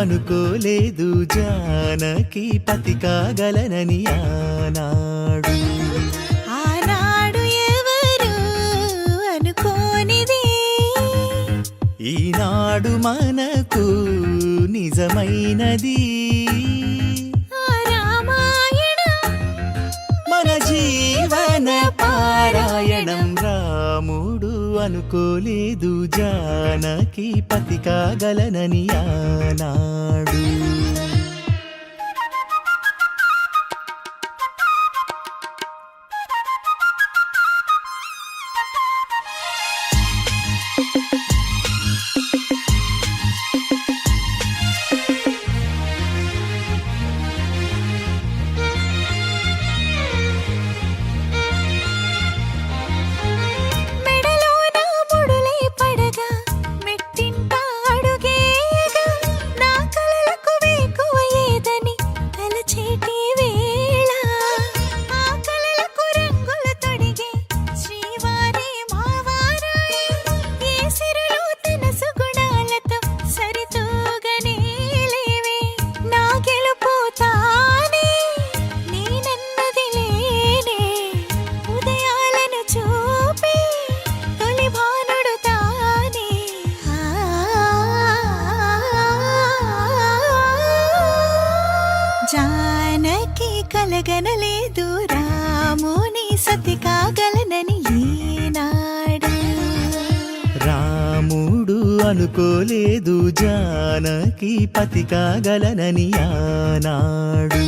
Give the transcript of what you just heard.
అనుకోలేదు జానకి పతి కాగలనని ఆనాడు. ఆనాడు ఎవరు అనుకోనిది ఈనాడు మనకు నిజమైనది. మన జీవన పారాయణం. రాముడు అనుకోలేదు జానకి పతి కాగలనని ఆనాడు. జానకి కలగనలేదు రాముని సతి కాగలనని ఈనాడు. రాముడు అనుకోలేదు జానకి పతి కాగలనని ఆనాడు.